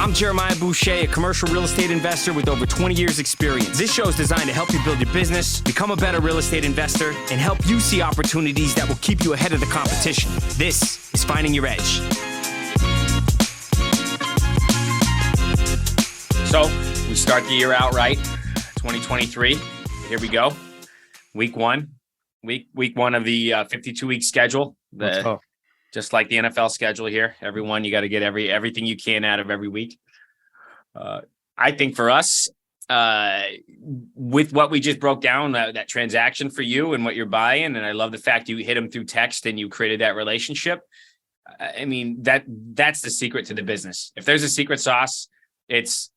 I'm Jeremiah Boucher, a commercial real estate investor with over 20 years experience. This show is designed to help you build your business, become a better real estate investor, and help you see opportunities that will keep you ahead of the competition. This is Finding Your Edge. So we start the year out right, 2023. Here we go. Week one of the 52-week schedule. Just like the NFL schedule here. Everyone, you got to get everything you can out of every week. I think for us, with what we just broke down, that transaction for you and what you're buying, and I love the fact you hit them through text and you created that relationship. I mean, that's the secret to the business. If there's a secret sauce, it's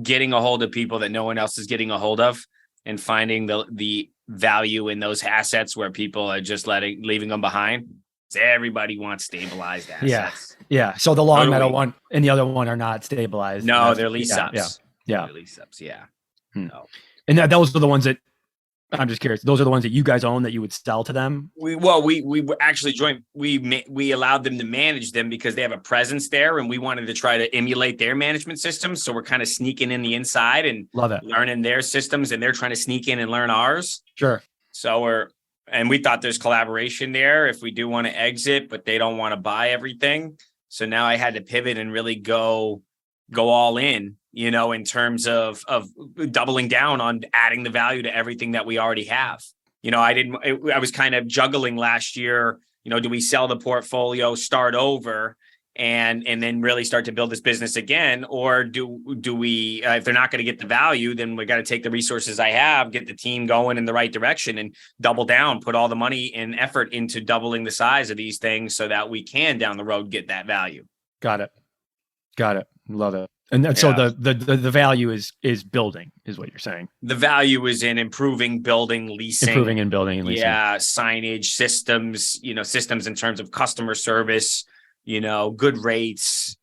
getting a hold of people that no one else is getting a hold of and finding the value in those assets where people are just leaving them behind. Everybody wants stabilized assets. Yeah. So the Long Meadow one and the other one are not stabilized. No, they're lease ups. Yeah. They're lease ups. Yeah. No. And those are the ones that I'm just curious. Those are the ones that you guys own that you would sell to them. We actually joined. We allowed them to manage them because they have a presence there, and we wanted to try to emulate their management systems. So we're kind of sneaking in the inside and love it, learning their systems, and they're trying to sneak in and learn ours. Sure. So we thought there's collaboration there if we do want to exit, but they don't want to buy everything. So now I had to pivot and really go all in, in terms of doubling down on adding the value to everything that we already have. I was kind of juggling last year, do we sell the portfolio, start over and then really start to build this business again? Or do we, if they're not going to get the value, then we got to take the resources I have, get the team going in the right direction and double down, put all the money and effort into doubling the size of these things so that we can down the road get that value. Got it. Love it. And so the value is building, is what you're saying. The value is in improving, building, leasing. Improving and building and leasing. Yeah, signage, systems, systems in terms of customer service, good rates,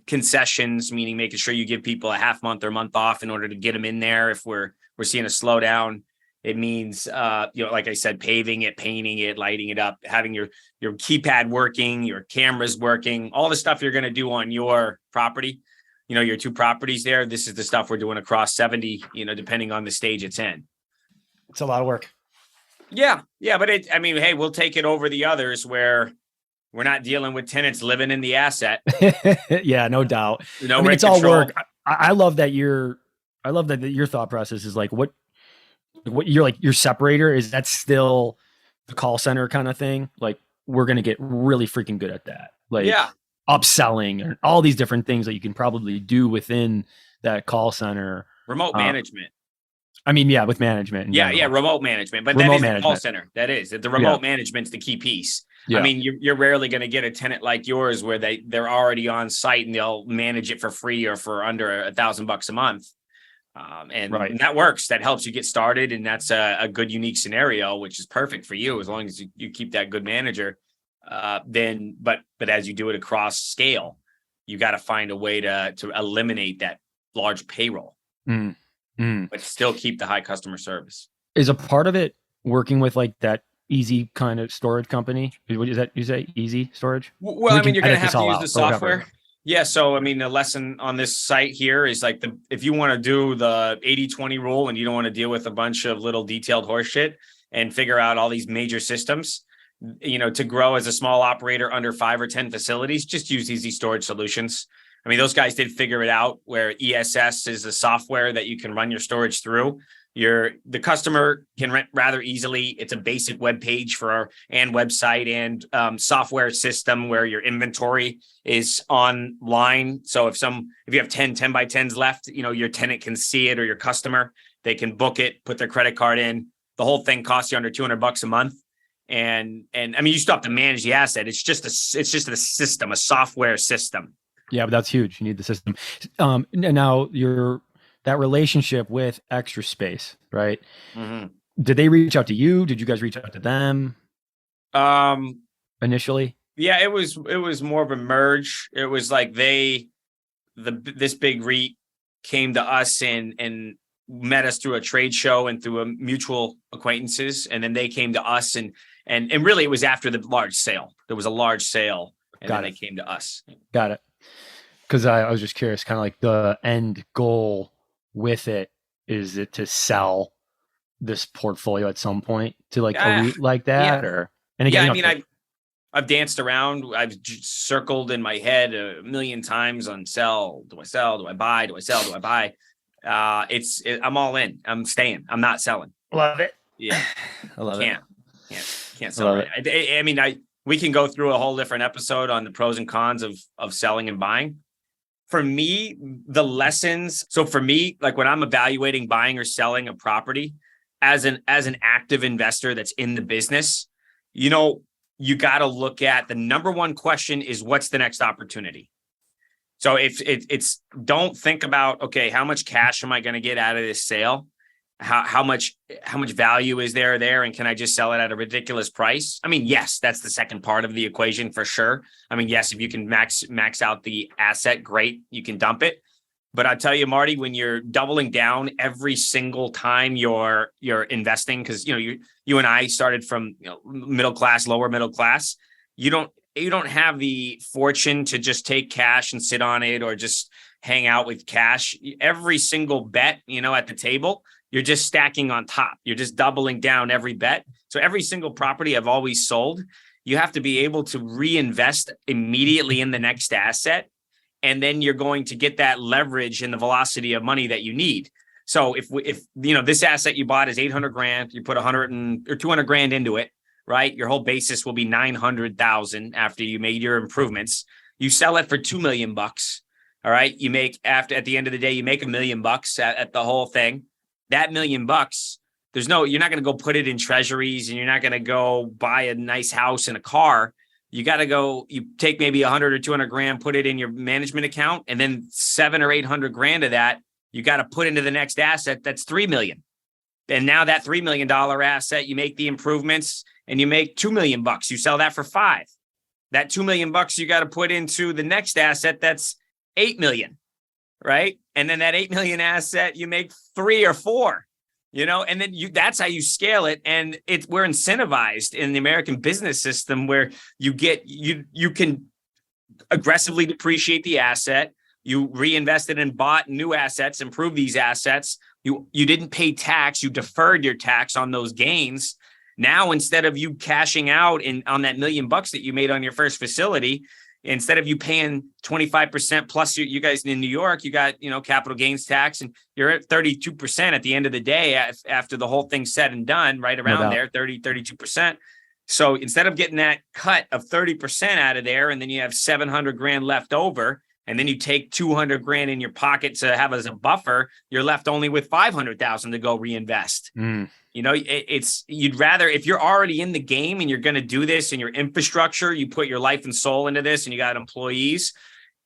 concessions, meaning making sure you give people a half month or month off in order to get them in there. If we're seeing a slowdown, it means, like I said, paving it, painting it, lighting it up, having your keypad working, your cameras working, all the stuff you're going to do on your property, your two properties there. This is the stuff we're doing across 70, depending on the stage it's in. It's a lot of work. Yeah. But hey, we'll take it over the others where we're not dealing with tenants living in the asset. Yeah, no doubt. It's all work. I love that your thought process is like what you're like, your separator is that still the call center kind of thing. Like we're going to get really freaking good at that. Like upselling and all these different things that you can probably do within that call center. Remote management. With management. Yeah, remote management. But that is the call center. That is. The remote management's the key piece. Yeah. You're rarely going to get a tenant like yours where they're already on site and they'll manage it for free or for under $1,000 a month. And that works. That helps you get started. And that's a good, unique scenario, which is perfect for you as long as you keep that good manager. But as you do it across scale, you got to find a way to eliminate that large payroll, but still keep the high customer service. Is a part of it working with like that easy kind of storage company? What is that? You say easy storage? Well, you're going to have to use the software. Yeah. So, the lesson on this site here is like if you want to do the 80-20 rule and you don't want to deal with a bunch of little detailed horse shit and figure out all these major systems, to grow as a small operator under 5 or 10 facilities, just use Easy Storage Solutions. Those guys did figure it out where ESS is the software that you can run your storage through. The customer can rent rather easily. It's a basic web page and website and software system where your inventory is online. So if you have 10 by 10s left, your tenant can see it, or your customer, they can book it, put their credit card in. The whole thing costs you under $200 a month. And you still have to manage the asset. It's just a system, a software system. Yeah, but that's huge. You need the system. Now that relationship with Extra Space, right? Mm-hmm. Did they reach out to you? Did you guys reach out to them? Initially? Yeah, it was more of a merge. It was like this big REIT came to us and met us through a trade show and through a mutual acquaintances. And then they came to us and really it was after the large sale. There was a large sale and then they came to us. Got it. because I was just curious, kind of like the end goal with it, is it to sell this portfolio at some point to like a REIT like that? Yeah. Or, and again, I mean, I've danced around. I've circled in my head a million times on sell. Do I sell? Do I buy? Do I sell? Do I buy? I'm all in. I'm staying. I'm not selling. Love it. Yeah. I love it. Can't sell right. I mean, we can go through a whole different episode on the pros and cons of selling and buying. For me, the lessons. So for me, like when I'm evaluating buying or selling a property as an active investor that's in the business, you got to look at the number one question is what's the next opportunity? So if it's don't think about, okay, how much cash am I going to get out of this sale? How much value is there? And can I just sell it at a ridiculous price? I mean, yes, that's the second part of the equation for sure. I mean, yes, if you can max out the asset, great, you can dump it. But I'll tell you, Marty, when you're doubling down every single time you're investing, because you and I started from middle class, lower middle class, you don't have the fortune to just take cash and sit on it or just hang out with cash. Every single bet, at the table, you're just stacking on top. You're just doubling down every bet. So every single property I've always sold, you have to be able to reinvest immediately in the next asset. And then you're going to get that leverage and the velocity of money that you need. So if this asset you bought is 800 grand, you put 100 or 200 grand into it, right? Your whole basis will be 900,000 after you made your improvements. You sell it for $2 million. All right. You make at the end of the day, you make $1 million at the whole thing. That $1 million, you're not going to go put it in treasuries and you're not going to go buy a nice house and a car. You got to go, you take maybe 100 or 200 grand, put it in your management account, and then 700 or 800 grand of that, you got to put into the next asset. That's 3 million. And now that $3 million asset, you make the improvements and you make $2 million. You sell that for 5. That $2 million you got to put into the next asset. That's 8 million. Right. And then that 8 million asset, you make 3 or 4, and then that's how you scale it. And we're incentivized in the American business system where you can aggressively depreciate the asset. You reinvest it and bought new assets, improve these assets. You didn't pay tax. You deferred your tax on those gains. Now, instead of you cashing out on that $1 million that you made on your first facility, instead of you paying 25% plus, you guys in New York, you got, capital gains tax, and you're at 32% at the end of the day after the whole thing's said and done, right around there, 32%. So instead of getting that cut of 30% out of there, and then you have 700 grand left over, and then you take 200 grand in your pocket to have as a buffer, you're left only with 500,000 to go reinvest. You'd rather, if you're already in the game and you're going to do this in your infrastructure, you put your life and soul into this and you got employees,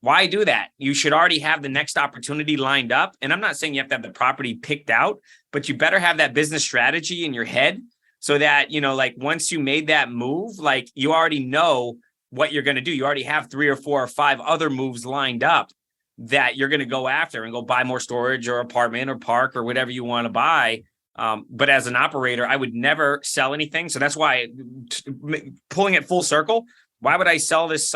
why do that? You should already have the next opportunity lined up. And I'm not saying you have to have the property picked out, but you better have that business strategy in your head so that, once you made that move, you already know what you're going to do. You already have 3 or 4 or 5 other moves lined up that you're going to go after and go buy more storage or apartment or park or whatever you want to buy. But as an operator, I would never sell anything. So that's why, pulling it full circle, why would I sell this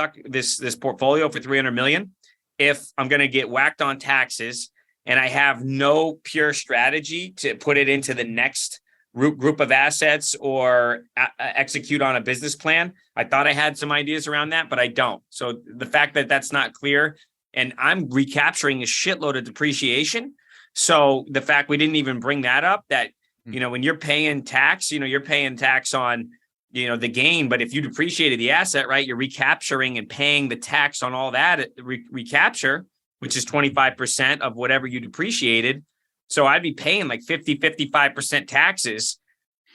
portfolio for 300 million if I'm going to get whacked on taxes and I have no pure strategy to put it into the next group of assets or execute on a business plan? I thought I had some ideas around that, but I don't. So the fact that that's not clear, and I'm recapturing a shitload of depreciation. So the fact we didn't even bring that up, that, when you're paying tax, you're paying tax on, the gain. But if you depreciated the asset, right, you're recapturing and paying the tax on all that recapture, which is 25% of whatever you depreciated. So I'd be paying like 55% taxes.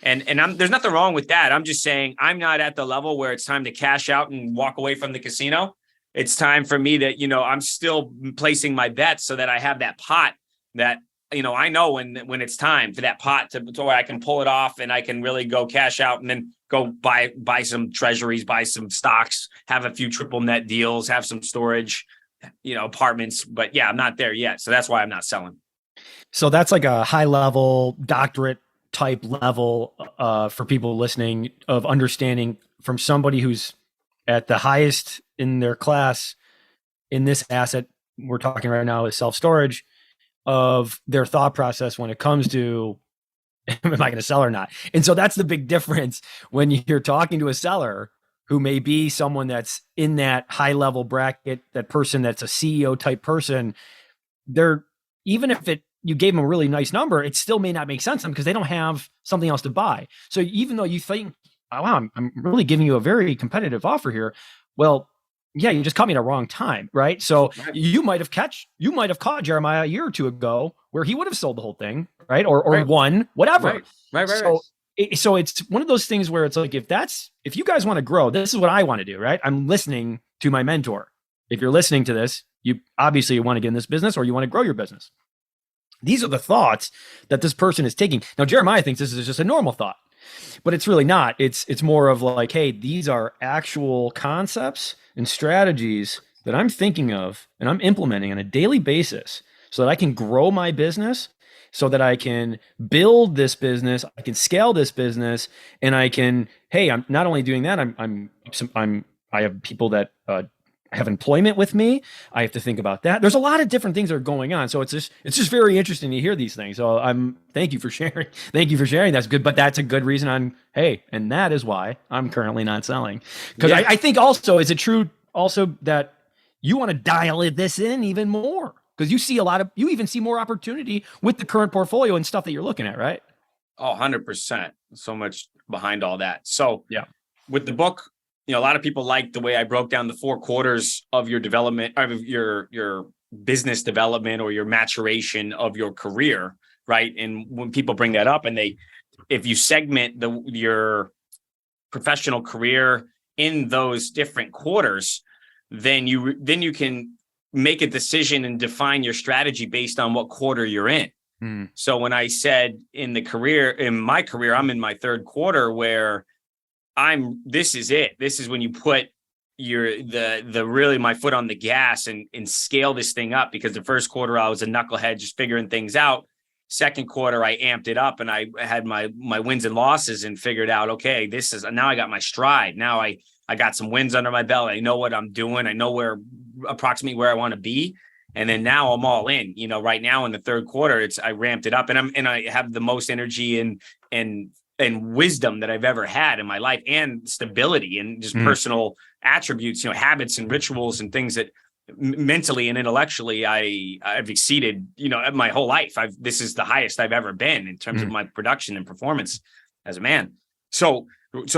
And there's nothing wrong with that. I'm just saying I'm not at the level where it's time to cash out and walk away from the casino. It's time for me to, I'm still placing my bets so that I have that pot that, I know when it's time for that pot to where I can pull it off and I can really go cash out and then go buy some treasuries, buy some stocks, have a few triple net deals, have some storage, apartments. But yeah, I'm not there yet. So that's why I'm not selling. So that's like a high level doctorate type level for people listening of understanding from somebody who's at the highest in their class in this asset we're talking right now is self-storage, of their thought process when it comes to, am I going to sell or not? And so that's the big difference when you're talking to a seller who may be someone that's in that high level bracket, that person that's a CEO type person. They're, even if you gave them a really nice number, it still may not make sense to them because they don't have something else to buy. So even though you think, oh, wow, I'm really giving you a very competitive offer here. Well, yeah, you just caught me at a wrong time, right? So you might have caught Jeremiah a year or two ago where he would have sold the whole thing, right? Or won, whatever. Right. So it's one of those things where it's like, if you guys want to grow, this is what I want to do, right? I'm listening to my mentor. If you're listening to this, you obviously want to get in this business or you want to grow your business. These are the thoughts that this person is taking. Now, Jeremiah thinks this is just a normal thought, but it's really not. It's more of like, hey, these are actual concepts and strategies that I'm thinking of and I'm implementing on a daily basis so that I can grow my business, so that I can build this business, I can scale this business, and I can, hey, I'm not only doing that, I have people that have employment with me. I have to think about that. There's a lot of different things that are going on. So it's just very interesting to hear these things. So thank you for sharing. Thank you for sharing. That's good. But that's a good reason and that is why I'm currently not selling. Because I think also, is it true also that you want to dial this in even more? Because you even see more opportunity with the current portfolio and stuff that you're looking at, right? Oh, 100%. So much behind all that. So with the book, a lot of people like the way I broke down the 4 quarters of your development, of your business development or your maturation of your career, right? And when people bring that up, and if you segment your professional career in those different quarters, then you can make a decision and define your strategy based on what quarter you're in. So when I said in my career, I'm in my 3rd quarter where this is it. This is when you put really my foot on the gas and scale this thing up, because the 1st quarter I was a knucklehead just figuring things out. 2nd quarter I amped it up and I had my wins and losses and figured out, okay, now I got my stride. Now I got some wins under my belt. I know what I'm doing. I know approximately where I want to be. And then now I'm all in, right now in the 3rd quarter, I ramped it up and I have the most energy and wisdom that I've ever had in my life, and stability and just personal attributes, habits and rituals and things that mentally and intellectually I've exceeded, my whole life. This is the highest I've ever been in terms of my production and performance as a man. So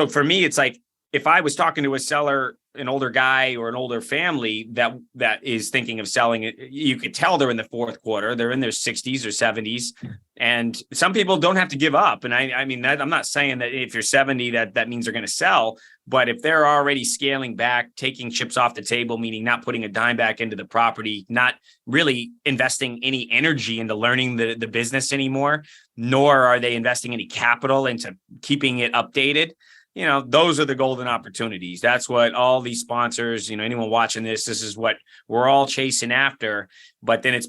for me, it's like, if I was talking to a seller, an older guy or an older family that is thinking of selling it, you could tell they're in the 4th quarter, they're in their 60s or 70s. And some people don't have to give up. And I mean, I'm not saying that if you're 70, that means they're going to sell, but if they're already scaling back, taking chips off the table, meaning not putting a dime back into the property, not really investing any energy into learning the business anymore, nor are they investing any capital into keeping it updated, those are the golden opportunities. That's what all these sponsors, anyone watching this is what we're all chasing after. But then it's,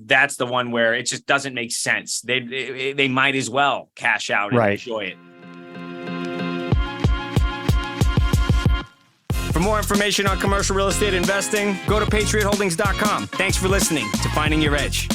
that's the one where it just doesn't make sense. They might as well cash out and enjoy it. For more information on commercial real estate investing, go to patriotholdings.com. Thanks for listening to Finding Your Edge.